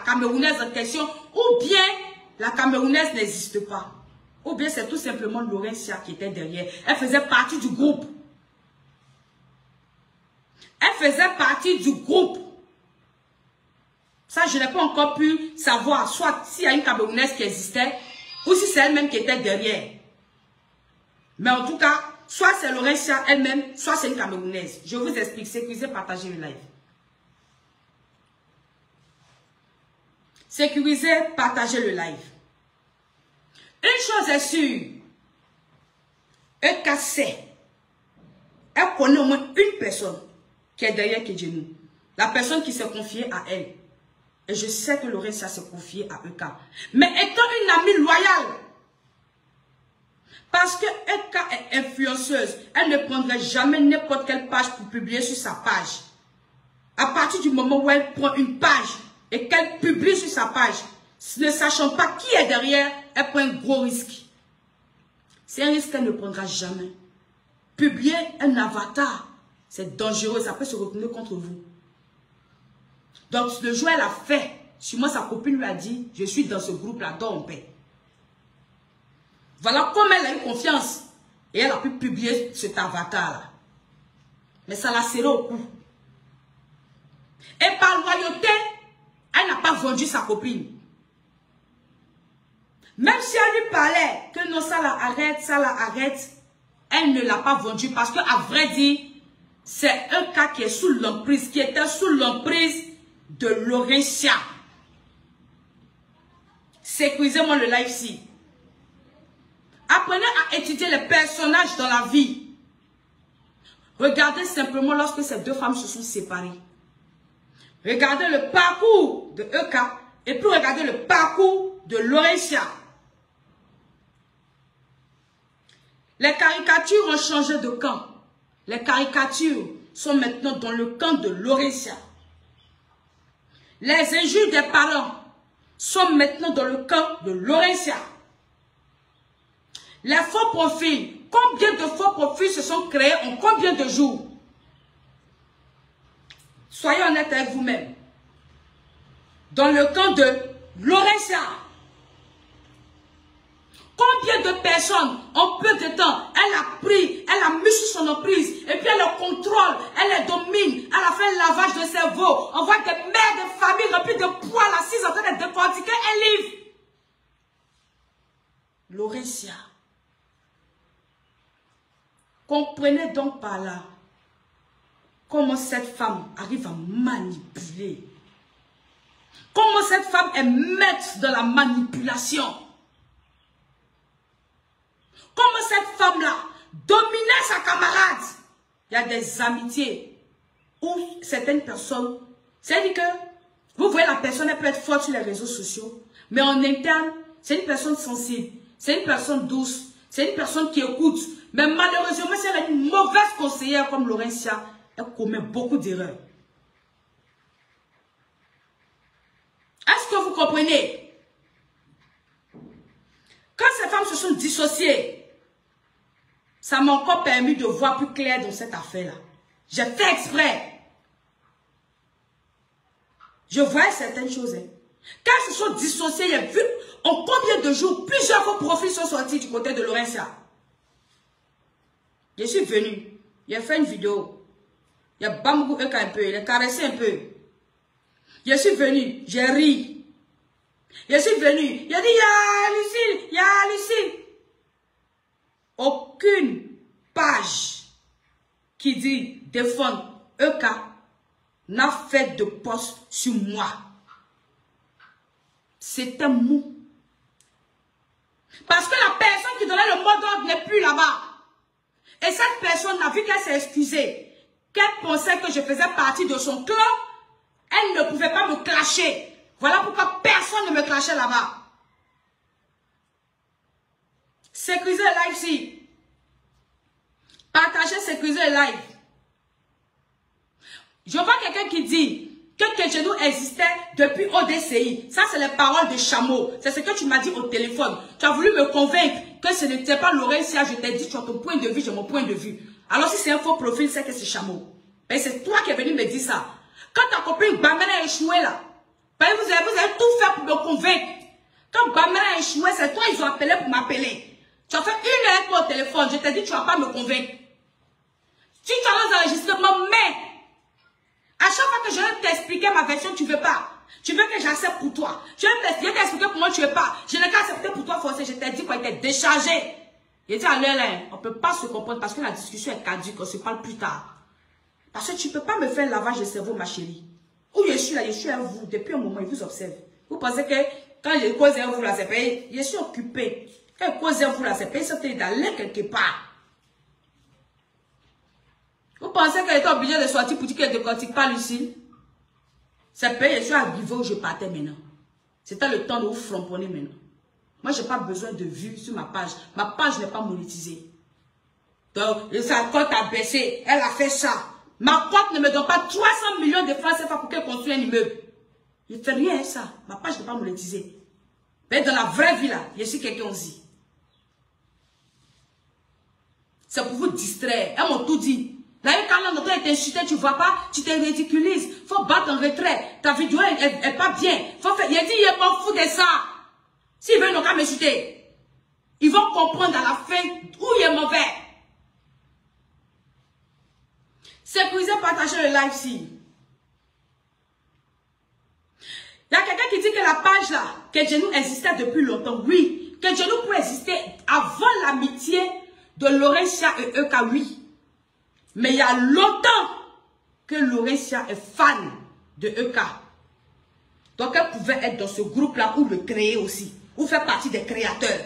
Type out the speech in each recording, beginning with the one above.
Camerounaise en question, ou bien la Camerounaise n'existe pas. Ou bien c'est tout simplement Laurentia qui était derrière. Elle faisait partie du groupe. Elle faisait partie du groupe. Ça, je n'ai pas encore pu savoir, soit s'il y a une Camerounaise qui existait, ou si c'est elle-même qui était derrière. Mais en tout cas, soit c'est Laurentia elle-même, soit c'est une Camerounaise. Je vous explique, sécurisez, partagez le live. Sécurisez, partagez le live. Une chose est sûre, EKC, elle connaît au moins une personne qui est derrière Kedjenou. La personne qui s'est confiée à elle. Et je sais que Laurentia s'est confiée à EK. Mais étant une amie loyale, parce que EK est influenceuse, elle ne prendrait jamais n'importe quelle page pour publier sur sa page. À partir du moment où elle prend une page et qu'elle publie sur sa page, ne sachant pas qui est derrière, elle prend un gros risque. C'est un risque qu'elle ne prendra jamais. Publier un avatar, c'est dangereux, ça peut se retourner contre vous. Donc le jour elle a fait, sur moi sa copine lui a dit, je suis dans ce groupe-là, dors en paix. Voilà comme elle a eu confiance. Et elle a pu publier cet avatar-là. Mais ça l'a serré au cou. Et par loyauté, elle n'a pas vendu sa copine. Même si elle lui parlait que non, ça la arrête, elle ne l'a pas vendu parce qu'à vrai dire, c'est un cas qui est sous l'emprise, qui était sous l'emprise de Laurentia. Sécurisez-moi le live ici. Apprenez à étudier les personnages dans la vie. Regardez simplement lorsque ces deux femmes se sont séparées. Regardez le parcours de EK et puis regardez le parcours de Laurentia. Les caricatures ont changé de camp. Les caricatures sont maintenant dans le camp de Laurentia. Les injures des parents sont maintenant dans le camp de Laurentia. Les faux profils, combien de faux profils se sont créés en combien de jours? Soyez honnête avec vous-même. Dans le camp de Laurentia. Combien de personnes, en peu de temps, elle a mis sous son emprise, et puis elle le contrôle, elle les domine, elle a fait un lavage de cerveau, on voit des mères de famille remplies de poils assises en train de décortiquer un livre. Laurentia. Comprenez donc par là comment cette femme arrive à manipuler. Comment cette femme est maître de la manipulation. Comment cette femme-là dominait sa camarade. Il y a des amitiés où certaines personnes, c'est-à-dire que vous voyez la personne, elle peut être forte sur les réseaux sociaux, mais en interne, c'est une personne sensible, c'est une personne douce, c'est une personne qui écoute. Mais malheureusement, si elle a une mauvaise conseillère comme Laurentia, elle commet beaucoup d'erreurs. Est-ce que vous comprenez? Quand ces femmes se sont dissociées, ça m'a encore permis de voir plus clair dans cette affaire-là. J'ai fait exprès. Je voyais certaines choses. Quand elles se sont dissociées, il y a vu en combien de jours plusieurs faux profils sont sortis du côté de Laurentia. Je suis venu, j'ai fait une vidéo. Il y a Bamou Eka un peu, il a caressé un peu. Je suis venu, j'ai ri. Je suis venu, il a dit, il y a Lucille. Aucune page qui dit défendre EK n'a fait de post sur moi. C'était mou. Parce que la personne qui donnait le mot d'ordre n'est plus là-bas. Et cette personne a vu qu'elle s'est excusée, qu'elle pensait que je faisais partie de son clan, elle ne pouvait pas me clasher. Voilà pourquoi personne ne me clashait là-bas. Sécurisez le live ici. Partagez, sécurisez le live. Je vois quelqu'un qui dit que Kedjenou existait depuis ODCI. Ça, c'est les paroles de Chameau. C'est ce que tu m'as dit au téléphone. Tu as voulu me convaincre que ce n'était pas Laurentia. Je t'ai dit, tu as ton point de vue, j'ai mon point de vue. Alors, si c'est un faux profil, c'est que c'est Chameau. Mais c'est toi qui es venu me dire ça. Quand ta copine Bamena a échoué là, Vous avez tout fait pour me convaincre. Quand Bamera a échoué, c'est toi ils ont appelé pour m'appeler. Tu as fait 1 heure au téléphone. Je t'ai dit, tu ne vas pas me convaincre. Si tu as les enregistrements, mais à chaque fois que je vais t'expliquer ma version, tu ne veux pas. Tu veux que j'accepte pour toi. Je vais t'expliquer pour moi, tu ne veux pas. Je n'ai qu'à accepter pour toi forcé. Je t'ai dit qu'on était déchargé. Il dit à l'heure, on ne peut pas se comprendre parce que la discussion est caduque. On se parle plus tard. Parce que tu ne peux pas me faire lavage de cerveau, ma chérie. Où je suis là, je suis à vous. Depuis un moment, il vous observe. Vous pensez que quand je cause à vous là, c'est payé. Je suis occupé. Quand je cause à vous là, c'est payé. C'est d'aller quelque part. Vous pensez qu'elle était obligée de sortir pour dire qu'elle ne décortique pas Lucille? C'est payé, je suis arrivé où je partais maintenant. C'était le temps de vous framponner maintenant. Moi, je n'ai pas besoin de vues sur ma page. Ma page n'est pas monétisée. Donc, sa compte a baissé. Elle a fait ça. Ma compte ne me donne pas 300 millions de francs CFA pour qu'elle construise un immeuble. Je ne fais rien à ça. Ma page n'est pas monétisée. Mais dans la vraie vie, là, je suis quelqu'un aussi. C'est pour vous distraire. Elles m'ont tout dit. D'ailleurs, quand l'autre est insulté, tu ne vois pas, tu te ridiculises. Il faut battre en retrait. Ta vidéo n'est pas bien. Faut faire. Il a dit, il m'en fout de ça. S'ils veulent, ils n'ont qu'à m'insulter. Ils vont comprendre à la fin où il est mauvais. Sécurisez, partagez le live ici. Il y a quelqu'un qui dit que la page là, que Genou existait depuis longtemps. Oui, que Genou peut exister avant l'amitié de Laurentia et Euka, oui. Mais il y a longtemps que Laurentia est fan de Euka. Donc elle pouvait être dans ce groupe-là ou le créer aussi. Ou faire partie des créateurs.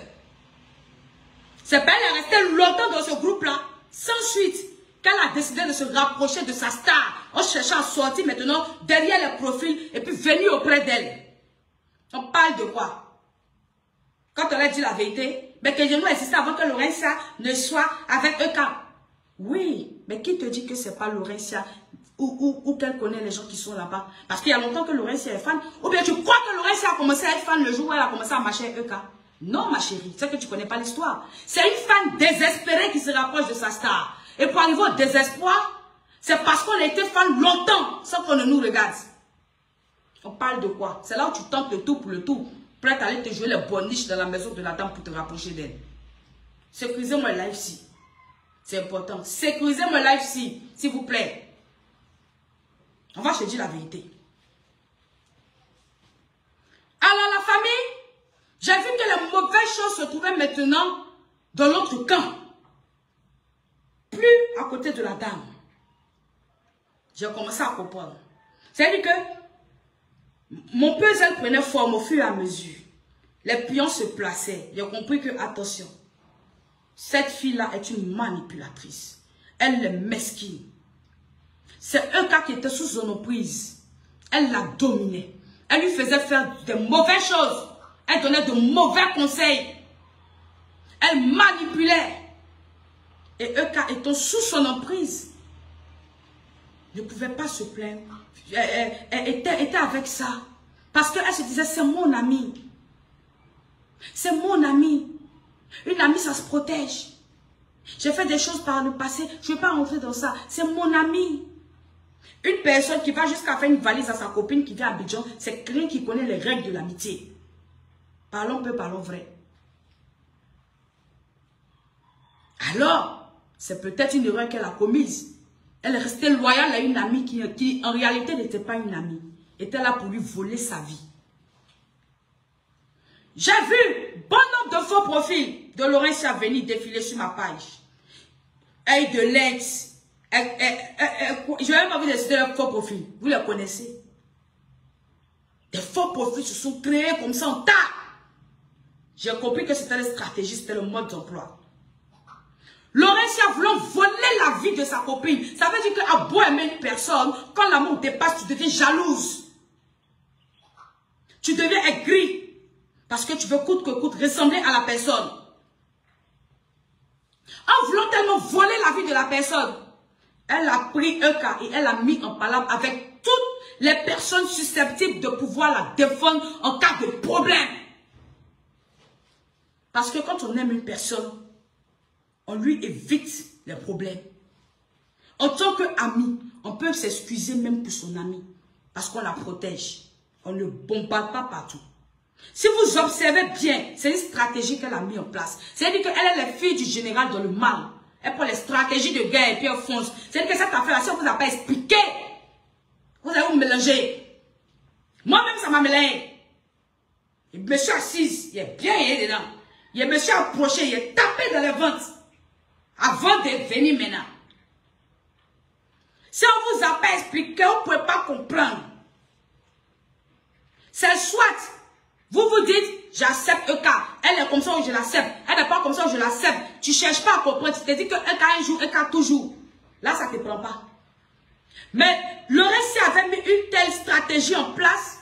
C'est pas elle est restée longtemps dans ce groupe-là, sans suite, qu'elle a décidé de se rapprocher de sa star, en cherchant à sortir maintenant derrière les profils et puis venir auprès d'elle. On parle de quoi? Quand on a dit la vérité, mais que Genou existait avant que Laurentia ne soit avec Euka. Oui, mais qui te dit que c'est pas Laurentia ou qu'elle connaît les gens qui sont là-bas? Parce qu'il y a longtemps que Laurentia est fan. Ou bien tu crois que Laurentia a commencé à être fan le jour où elle a commencé à marcher avec Euka? Non, ma chérie, c'est que tu connais pas l'histoire. C'est une fan désespérée qui se rapproche de sa star. Et pour arriver au désespoir, c'est parce qu'on a été fan longtemps sans qu'on ne nous regarde. On parle de quoi? C'est là où tu tentes le tout pour le tout. Prête à aller te jouer les boniches dans la maison de la dame pour te rapprocher d'elle. Sécurisez-moi live ici. C'est important. Sécurisez mon live ici, s'il vous plaît. On va se dire la vérité. Alors la famille, j'ai vu que les mauvaises choses se trouvaient maintenant dans l'autre camp. Plus à côté de la dame. J'ai commencé à comprendre. C'est-à-dire que mon puzzle prenait forme au fur et à mesure. Les pions se plaçaient. J'ai compris que, attention, cette fille-là est une manipulatrice. Elle est mesquine. C'est un cas qui était sous son emprise. Elle la dominait. Elle lui faisait faire de mauvaises choses. Elle donnait de mauvais conseils. Elle manipulait. Et Euka étant sous son emprise, ne pouvait pas se plaindre. Elle était avec ça. Parce qu'elle se disait, c'est mon ami. C'est mon ami. Une amie, ça se protège. J'ai fait des choses par le passé. Je ne vais pas rentrer dans ça. C'est mon ami. Une personne qui va jusqu'à faire une valise à sa copine qui vient à Abidjan, c'est quelqu'un qui connaît les règles de l'amitié. Parlons peu, parlons vrai. Alors, c'est peut-être une erreur qu'elle a commise. Elle est restée loyale à une amie qui en réalité n'était pas une amie. Était là pour lui voler sa vie. J'ai vu bon nombre de faux profils de Laurentia venir défiler sur ma page. Et de l'ex. Je vais même pas vous décider leurs faux profils. Vous les connaissez. Des faux profils se sont créés comme ça en tas. J'ai compris que c'était la stratégie, c'était le mode d'emploi. Laurentia voulant voler la vie de sa copine. Ça veut dire qu'à beau aimer une personne, quand l'amour dépasse, tu deviens jalouse. Tu deviens aigri. Parce que tu veux coûte que coûte ressembler à la personne. En voulant tellement voler la vie de la personne, elle a pris un cas et elle a mis en palabre avec toutes les personnes susceptibles de pouvoir la défendre en cas de problème. Parce que quand on aime une personne, on lui évite les problèmes. En tant qu'ami, on peut s'excuser même pour son ami. Parce qu'on la protège. On ne bombarde pas partout. Si vous observez bien, c'est une stratégie qu'elle a mis en place. C'est-à-dire qu'elle est la fille du général dans le mal. Elle prend les stratégies de guerre et puis elle fonce. C'est-à-dire que cette affaire-là, si on ne vous a pas expliqué, vous allez vous mélanger. Moi-même, ça m'a mélangé. Et monsieur assis, il est bien dedans. Il est monsieur approché, il est tapé dans les ventes. Avant de venir maintenant. Si on ne vous a pas expliqué, vous ne pouvez pas comprendre. C'est soit, vous vous dites, j'accepte EK. Elle est comme ça, je l'accepte. Elle n'est pas comme ça, je l'accepte. Tu ne cherches pas à comprendre. Tu te dis que EK un jour, EK toujours. Là, ça ne te prend pas. Mais le récit avait mis une telle stratégie en place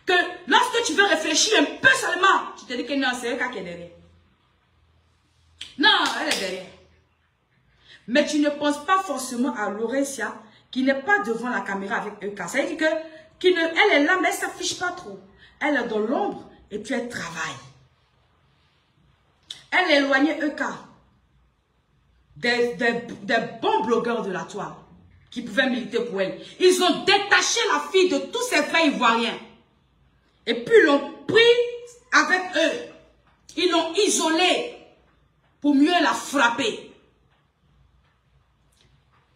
que lorsque tu veux réfléchir un peu seulement, tu te dis que non, c'est EK qui est derrière. Non, elle est derrière. Mais tu ne penses pas forcément à Laurentia qui n'est pas devant la caméra avec EK. Ça veut dire que elle est là, mais elle ne s'affiche pas trop. Elle est dans l'ombre et puis elle travaille. Elle est éloignée EK des bons blogueurs de la toile qui pouvaient militer pour elle. Ils ont détaché la fille de tous ces faits ivoiriens. Et puis l'ont pris avec eux. Ils l'ont isolée pour mieux la frapper.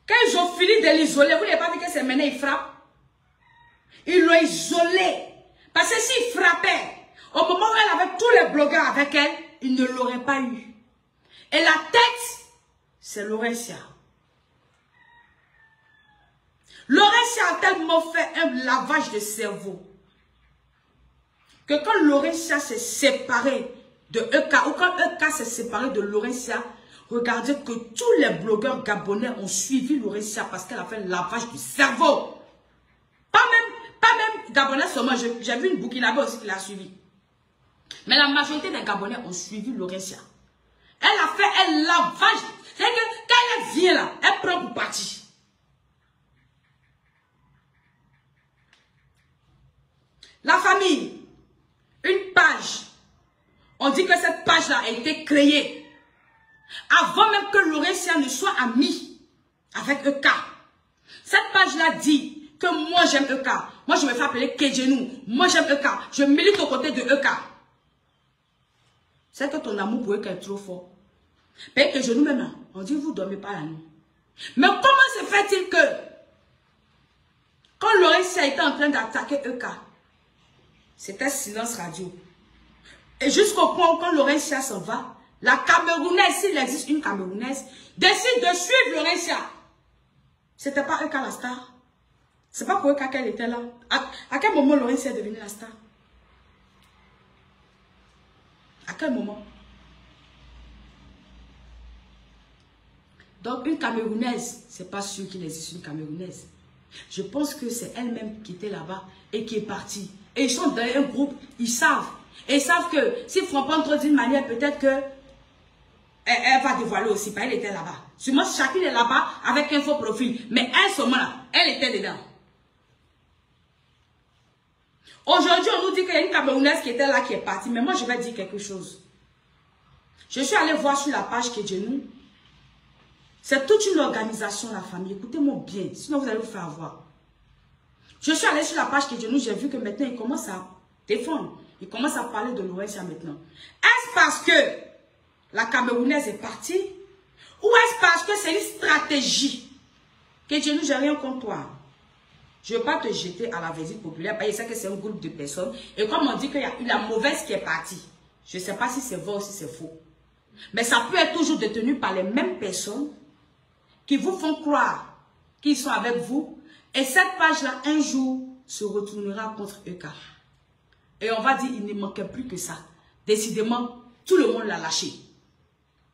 Quand ils ont fini de l'isoler, vous n'avez pas vu que c'est maintenant il frappe? Ils l'ont isolée. Parce que s'il frappait, au moment où elle avait tous les blogueurs avec elle, il ne l'aurait pas eu. Et la tête, c'est Laurentia. Laurentia a tellement fait un lavage de cerveau que quand Laurentia s'est séparée de EK, ou quand EK s'est séparé de Laurentia, regardez que tous les blogueurs gabonais ont suivi Laurentia parce qu'elle a fait un lavage du cerveau. Pas même Gabonais seulement, j'ai vu une Burkinabé aussi qui l'a suivi. Mais la majorité des Gabonais ont suivi Laurentia. Elle a fait un lavage. C'est que quand elle vient là, elle prend pour partir. La famille, une page. On dit que cette page-là a été créée avant même que Laurentia ne soit amie avec EK. Cette page-là dit que moi j'aime EK. Moi je me fais appeler Kedjenou. Moi j'aime EK. Je milite aux côtés de EK. C'est que ton amour pour EK est trop fort. Mais Kedjenou même, on dit vous ne dormez pas la nuit. Mais comment se fait-il que quand Laurentia était en train d'attaquer EK, c'était silence radio. Et jusqu'au point où quand Laurentia s'en va, la Camerounaise, s'il existe une Camerounaise, décide de suivre Laurentia. C'était pas EK la star. C'est pas pour EK qu'elle était là. À quel moment Laurentia est devenue la star? À quel moment? Donc une Camerounaise, c'est pas sûr qu'il existe une Camerounaise. Je pense que c'est elle-même qui était là-bas et qui est partie. Et ils sont dans un groupe, ils savent. Et ils savent que s'ils ne font pas trop d'une manière, peut-être que elle va dévoiler aussi. Elle était là-bas. Sûrement, chacune est là-bas avec un faux profil. Mais elle, seulement là, elle était dedans. Aujourd'hui, on nous dit qu'il y a une Camerounaise qui était là, qui est partie. Mais moi, je vais dire quelque chose. Je suis allée voir sur la page Kedjenou. C'est toute une organisation, la famille. Écoutez-moi bien, sinon vous allez vous faire avoir. Je suis allée sur la page Kedjenou, j'ai vu que maintenant, il commence à défendre. Il commence à parler de Laurentia maintenant. Est-ce parce que la Camerounaise est partie? Ou est-ce parce que c'est une stratégie? Kedjenou, j'ai rien contre toi. Je ne vais pas te jeter à la visite populaire parce que je sais que c'est un groupe de personnes. Et comme on dit qu'il y a eu la mauvaise qui est partie, je ne sais pas si c'est vrai ou si c'est faux. Mais ça peut être toujours détenu par les mêmes personnes qui vous font croire qu'ils sont avec vous. Et cette page-là, un jour, se retournera contre EK. Et on va dire, il ne manquait plus que ça. Décidément, tout le monde l'a lâché.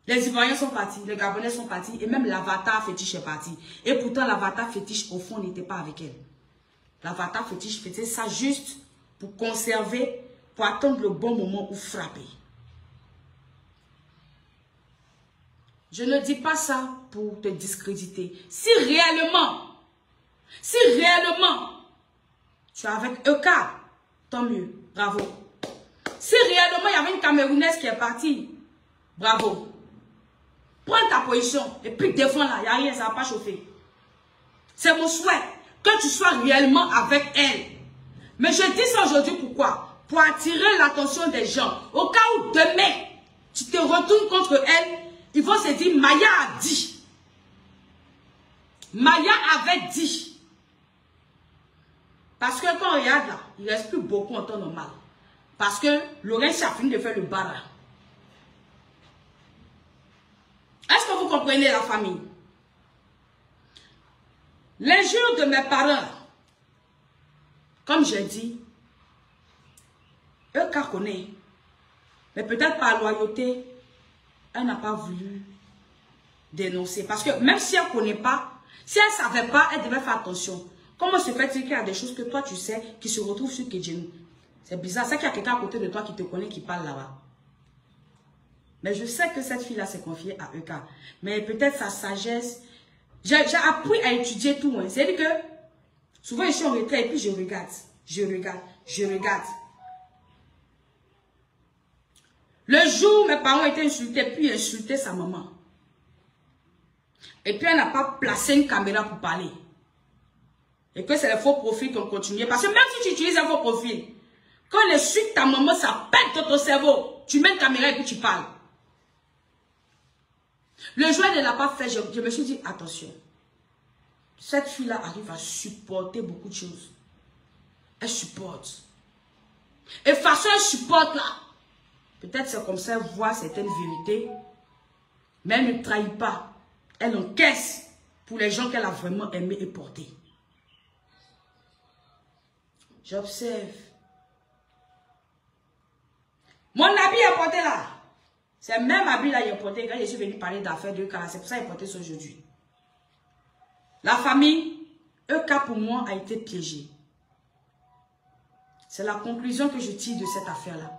Les Ivoiriens sont partis, les Gabonais sont partis, et même l'avatar fétiche est parti. Et pourtant, l'avatar fétiche, au fond, n'était pas avec elle. L'avatar fétiche faisait ça juste pour conserver, pour attendre le bon moment où frapper. Je ne dis pas ça pour te discréditer. Si réellement, tu es avec EK, tant mieux, bravo. Si réellement il y avait une Camerounaise qui est partie, bravo. Prends ta position et puis défends-la, il n'y a rien, ça ne va pas chauffer. C'est mon souhait que tu sois réellement avec elle. Mais je dis ça aujourd'hui pourquoi? Pour attirer l'attention des gens. Au cas où demain, tu te retournes contre elle, ils vont se dire, Maya a dit. Maya avait dit. Parce que quand on regarde là, il ne reste plus beaucoup en temps normal. Parce que Laurentia a fini de faire le bara. Est-ce que vous comprenez la famille? Les jours de mes parents, comme j'ai dit, eux qu'elle connaît, mais peut-être par loyauté, elle n'a pas voulu dénoncer. Parce que même si elle ne connaît pas, si elle ne savait pas, elle devait faire attention. Comment se fait-il qu'il y a des choses que toi tu sais qui se retrouvent sur Kedjenou? C'est bizarre, c'est qu'il y a quelqu'un à côté de toi qui te connaît, qui parle là-bas. Mais je sais que cette fille-là s'est confiée à EK. Mais peut-être sa sagesse. J'ai appris à étudier tout. Hein. C'est-à-dire que souvent je suis en retrait et puis je regarde. Je regarde. Le jour où mes parents étaient insultés, puis insulté sa maman. Et puis elle n'a pas placé une caméra pour parler. Et que c'est les faux profils qui ont continué. Parce que même si tu utilises un faux profil, quand on insulte ta maman, ça pète dans ton cerveau. Tu mets une caméra et puis tu parles. Le jour où elle ne l'a pas fait, je me suis dit, attention. Cette fille-là arrive à supporter beaucoup de choses. Elle supporte. Et façon elle supporte là. Peut-être c'est comme ça, elle voit certaines vérités. Mais elle ne trahit pas. Elle encaisse pour les gens qu'elle a vraiment aimé et porté. J'observe. Mon habit est porté là. C'est le même habit là qu'il a porté quand je suis venu parler d'affaires de cas. C'est pour ça qu'il a porté ça aujourd'hui. La famille, EK pour moi a été piégée. C'est la conclusion que je tire de cette affaire-là.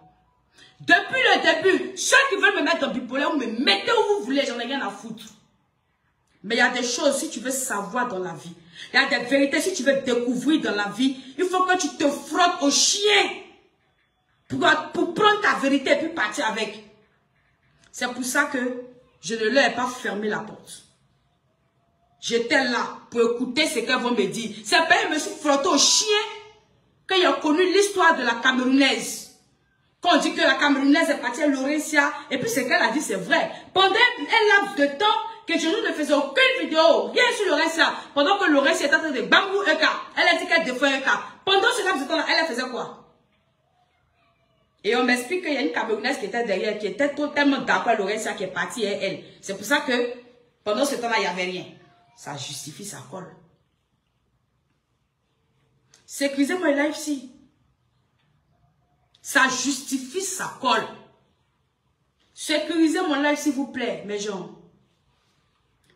Depuis le début, ceux qui veulent me mettre en bipolaire, vous me mettez où vous voulez, j'en ai rien à foutre. Mais il y a des choses, si tu veux savoir dans la vie, il y a des vérités, si tu veux découvrir dans la vie, il faut que tu te frottes au chien pour prendre ta vérité et puis partir avec. C'est pour ça que je ne leur ai pas fermé la porte. J'étais là pour écouter ce qu'elles vont me dire. C'est pas je me suis frotté au chien quand il a connu l'histoire de la Camerounaise. Quand on dit que la Camerounaise est partie à Laurentia, et puis ce qu'elle a dit, c'est vrai. Pendant un laps de temps, que je ne faisais aucune vidéo, rien sur Laurentia, pendant que Laurentia était en train de bambou EK, elle a dit qu'elle défend EK. Pendant ce laps de temps-là, elle faisait quoi? Et on m'explique qu'il y a une Camerounaise qui était derrière, qui était totalement d'accord avec Laurentia, qui est partie à elle. C'est pour ça que pendant ce temps-là, il n'y avait rien. Ça justifie, ça colle. Sécurisez mon live si. Ça justifie, ça colle. Sécurisez mon live s'il vous plaît, mes gens.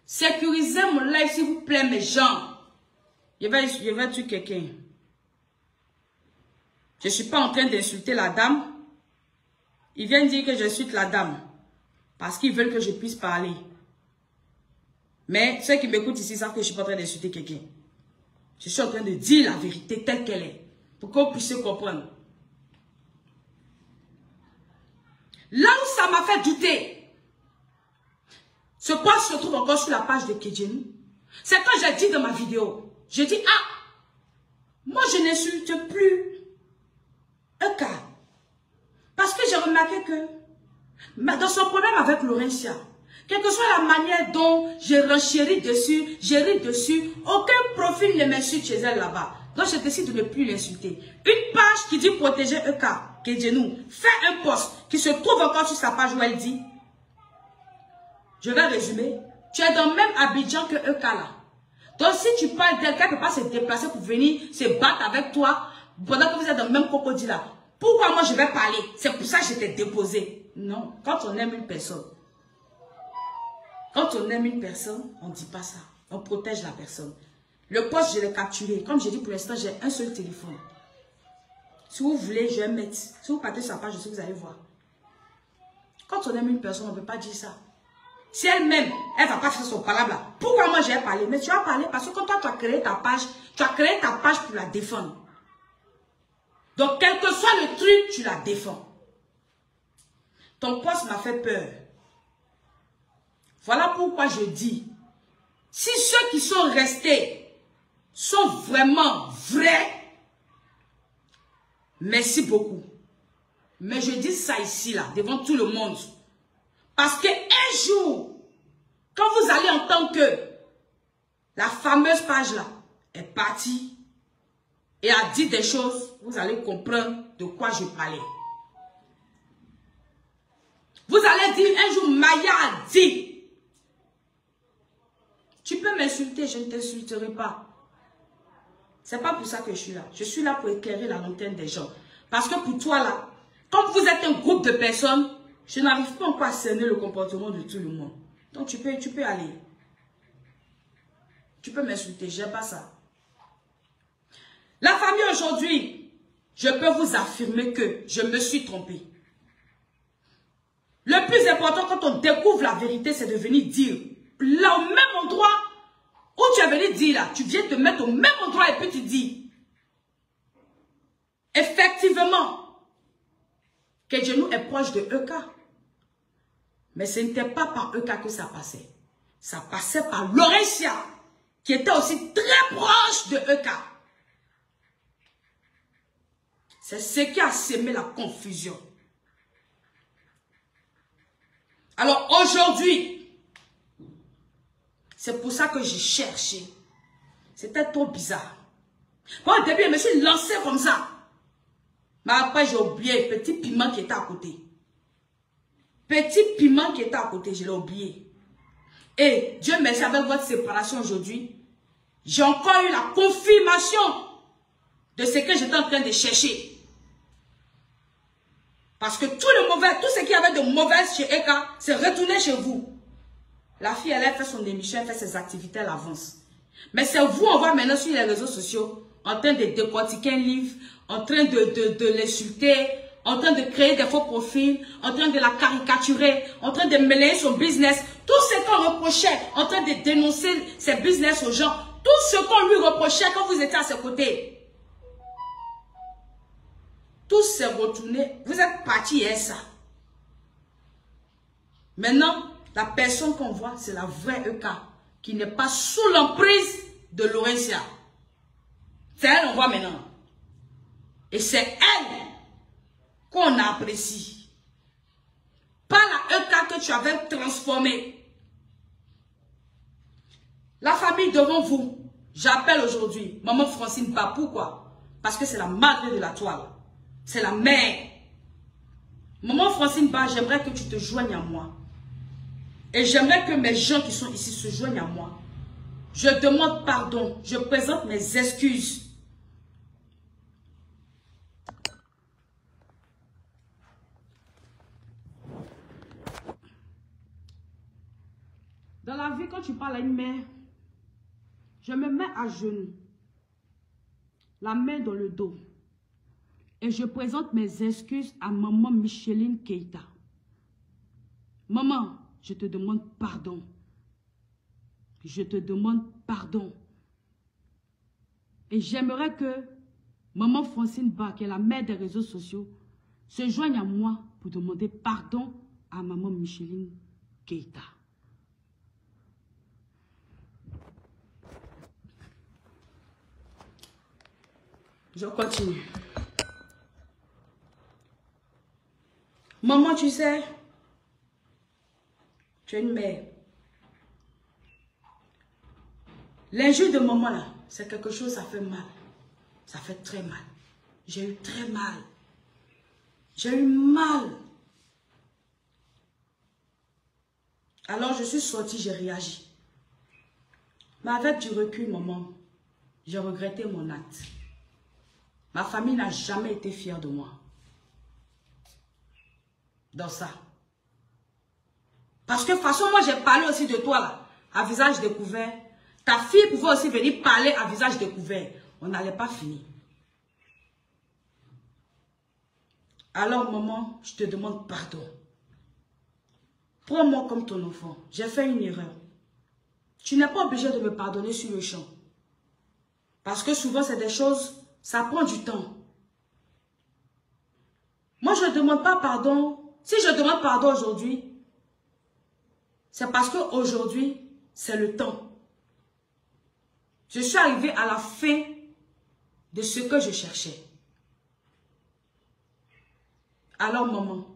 Sécurisez mon live s'il vous plaît, mes gens. Je vais tuer quelqu'un. Je ne suis pas en train d'insulter la dame. Ils viennent dire que j'insulte la dame. Parce qu'ils veulent que je puisse parler. Mais ceux qui m'écoutent ici savent que je ne suis pas en train d'insulter quelqu'un. Je suis en train de dire la vérité telle qu'elle est. Pour qu'on puisse comprendre. Là où ça m'a fait douter, ce poste se trouve encore sur la page de Kedjenou. C'est quand j'ai dit dans ma vidéo, j'ai dit, ah, moi je n'insulte plus EK. Parce que j'ai remarqué que dans son problème avec Laurentia, quelle que soit la manière dont j'ai renchéri dessus, j'ai ri dessus, aucun profil ne m'insulte chez elle là-bas. Donc je décide de ne plus l'insulter. Une page qui dit protéger EK, Kedjenou, fait un post qui se trouve encore sur sa page où elle dit, je vais résumer, tu es dans le même Abidjan que EK là. Donc si tu parles d'elle, qu'elle ne peut pas se déplacer pour venir se battre avec toi pendant que vous êtes dans le même crocodile là. Pourquoi moi je vais parler? C'est pour ça que je t'ai déposé. Non, quand on aime une personne, on ne dit pas ça. On protège la personne. Le poste, je l'ai capturé. Comme j'ai dit pour l'instant, j'ai un seul téléphone. Si vous voulez, je vais mettre. Si vous partez sur la page, je sais que vous allez voir. Quand on aime une personne, on ne peut pas dire ça. Si elle-même, elle ne va pas faire son palabre là. Pourquoi moi je vais parler? Mais tu vas parler parce que quand toi tu as créé ta page pour la défendre. Donc, quel que soit le truc, tu la défends. Ton poste m'a fait peur. Voilà pourquoi je dis, si ceux qui sont restés sont vraiment vrais, Merci beaucoup. Mais je dis ça ici, là, devant tout le monde. Parce qu'un jour, quand vous allez entendre que la fameuse page là est partie et a dit des choses, vous allez comprendre de quoi je parlais. Vous allez dire, un jour, Maya a dit. Tu peux m'insulter, je ne t'insulterai pas. C'est pas pour ça que je suis là. Je suis là pour éclairer la lanterne des gens. Parce que pour toi là, comme vous êtes un groupe de personnes, je n'arrive pas encore à cerner le comportement de tout le monde. Donc tu peux aller. Tu peux m'insulter, j'aime pas ça. La famille aujourd'hui, je peux vous affirmer que je me suis trompée. Le plus important quand on découvre la vérité, c'est de venir dire. Là, au même endroit où tu es venu dire là, tu viens te mettre au même endroit et puis tu dis. Effectivement, Kedjenou est proche de Euka. Mais ce n'était pas par Euka que ça passait. Ça passait par Laurentia, qui était aussi très proche de Euka. C'est ce qui a semé la confusion. Alors aujourd'hui, c'est pour ça que j'ai cherché. C'était trop bizarre. Bon, au début, je me suis lancé comme ça. Mais après, j'ai oublié le petit piment qui était à côté. Petit piment qui était à côté, je l'ai oublié. Et Dieu merci, avec votre séparation aujourd'hui, j'ai encore eu la confirmation de ce que j'étais en train de chercher. Parce que tout ce qui avait de mauvais chez Eka, c'est retourné chez vous. La fille, elle a fait son émission, elle fait ses activités, elle avance. Mais c'est vous, on voit maintenant sur les réseaux sociaux, en train de décortiquer un livre, en train de l'insulter, en train de créer des faux profils, en train de la caricaturer, en train de mêler son business. Tout ce qu'on reprochait, en train de dénoncer ses business aux gens, tout ce qu'on lui reprochait quand vous étiez à ses côtés. Tout s'est retourné. Vous êtes parti et ça. Maintenant, la personne qu'on voit, c'est la vraie Euka, qui n'est pas sous l'emprise de Laurentia. C'est elle, on voit maintenant. Et c'est elle qu'on apprécie. Pas la Euka que tu avais transformée. La famille devant vous, j'appelle aujourd'hui Maman Francine Ba. Pourquoi? Parce que c'est la madre de la toile. C'est la mère. Maman Francine Ba, j'aimerais que tu te joignes à moi. Et j'aimerais que mes gens qui sont ici se joignent à moi. Je demande pardon. Je présente mes excuses. Dans la vie, quand tu parles à une mère, je me mets à genoux, la main dans le dos, et je présente mes excuses à maman Micheline Keita. Maman, je te demande pardon. Je te demande pardon. Et j'aimerais que maman Francine Ba, qui est la mère des réseaux sociaux, se joigne à moi pour demander pardon à maman Micheline Keita. Je continue. Maman, tu sais, tu es une mère. L'injure de maman là, c'est quelque chose, ça fait mal. Ça fait très mal. J'ai eu très mal. J'ai eu mal. Alors je suis sortie, j'ai réagi. Mais avec du recul, maman, j'ai regretté mon acte. Ma famille n'a jamais été fière de moi. Dans ça. Parce que de toute façon, moi j'ai parlé aussi de toi là, à visage découvert. Ta fille pouvait aussi venir parler à visage découvert. On n'allait pas finir. Alors maman, je te demande pardon. Prends-moi comme ton enfant. J'ai fait une erreur. Tu n'es pas obligé de me pardonner sur le champ. Parce que souvent c'est des choses, ça prend du temps. Moi je ne demande pas pardon. Si je demande pardon aujourd'hui, c'est parce qu'aujourd'hui, c'est le temps. Je suis arrivée à la fin de ce que je cherchais. Alors maman,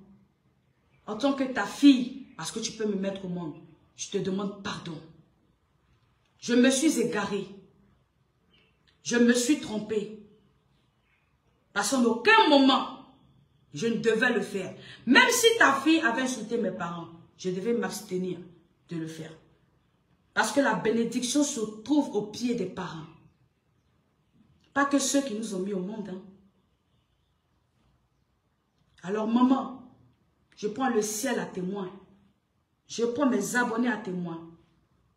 en tant que ta fille, parce que tu peux me mettre au monde, je te demande pardon. Je me suis égarée. Je me suis trompée. Parce qu'en aucun moment, je ne devais le faire. Même si ta fille avait insulté mes parents, je devais m'abstenir de le faire. Parce que la bénédiction se trouve au pied des parents. Pas que ceux qui nous ont mis au monde. Hein. Alors maman, je prends le ciel à témoin. Je prends mes abonnés à témoin.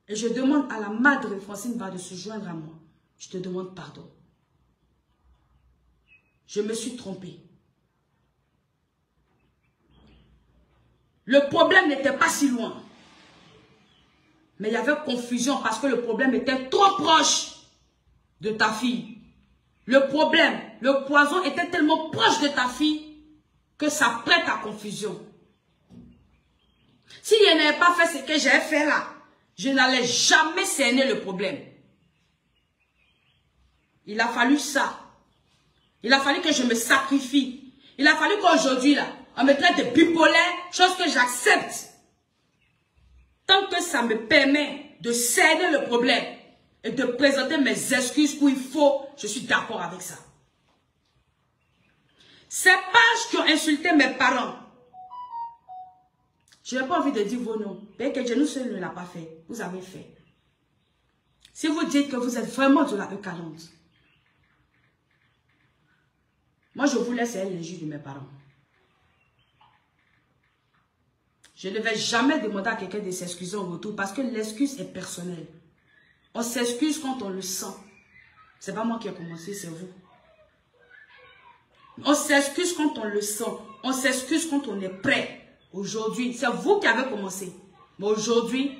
Et je demande à la Madre Francine Ba de se joindre à moi. Je te demande pardon. Je me suis trompée. Le problème n'était pas si loin. Mais il y avait confusion parce que le problème était trop proche de ta fille. Le problème, le poison était tellement proche de ta fille que ça prête à confusion. Si je n'avais pas fait ce que j'ai fait là, je n'allais jamais cerner le problème. Il a fallu ça. Il a fallu que je me sacrifie. Il a fallu qu'aujourd'hui, là, on me traite de bipolaire, chose que j'accepte. Tant que ça me permet de cerner le problème et de présenter mes excuses où il faut, je suis d'accord avec ça. Ces pages qui ont insulté mes parents, je n'ai pas envie de dire vos noms. Parce que Dieu seul ne l'a pas fait. Vous avez fait. Si vous dites que vous êtes vraiment de la E40, moi je vous laisse les juges de mes parents. Je ne vais jamais demander à quelqu'un de s'excuser en retour parce que l'excuse est personnelle. On s'excuse quand on le sent. Ce n'est pas moi qui ai commencé, c'est vous. On s'excuse quand on le sent. On s'excuse quand on est prêt. Aujourd'hui, c'est vous qui avez commencé. Mais aujourd'hui,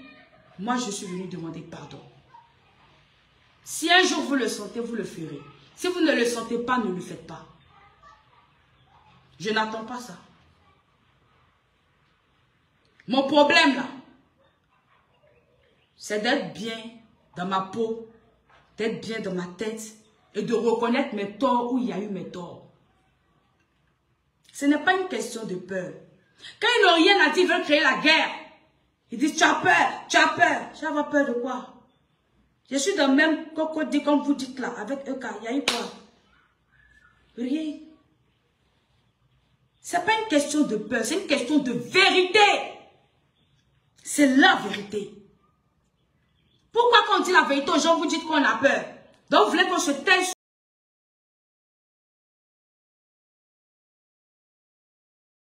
moi je suis venu demander pardon. Si un jour vous le sentez, vous le ferez. Si vous ne le sentez pas, ne le faites pas. Je n'attends pas ça. Mon problème là, c'est d'être bien dans ma peau, d'être bien dans ma tête et de reconnaître mes torts où il y a eu mes torts. Ce n'est pas une question de peur. Quand ils n'ont rien à dire, ils veulent créer la guerre. Ils disent, tu as peur, tu as peur. Tu as peur de quoi? Je suis dans le même cocody comme vous dites là, avec EK. Il y a eu quoi? Rien. Ce n'est pas une question de peur, c'est une question de vérité. C'est la vérité. Pourquoi quand on dit la vérité aux gens, vous dites qu'on a peur? Donc vous voulez qu'on se taise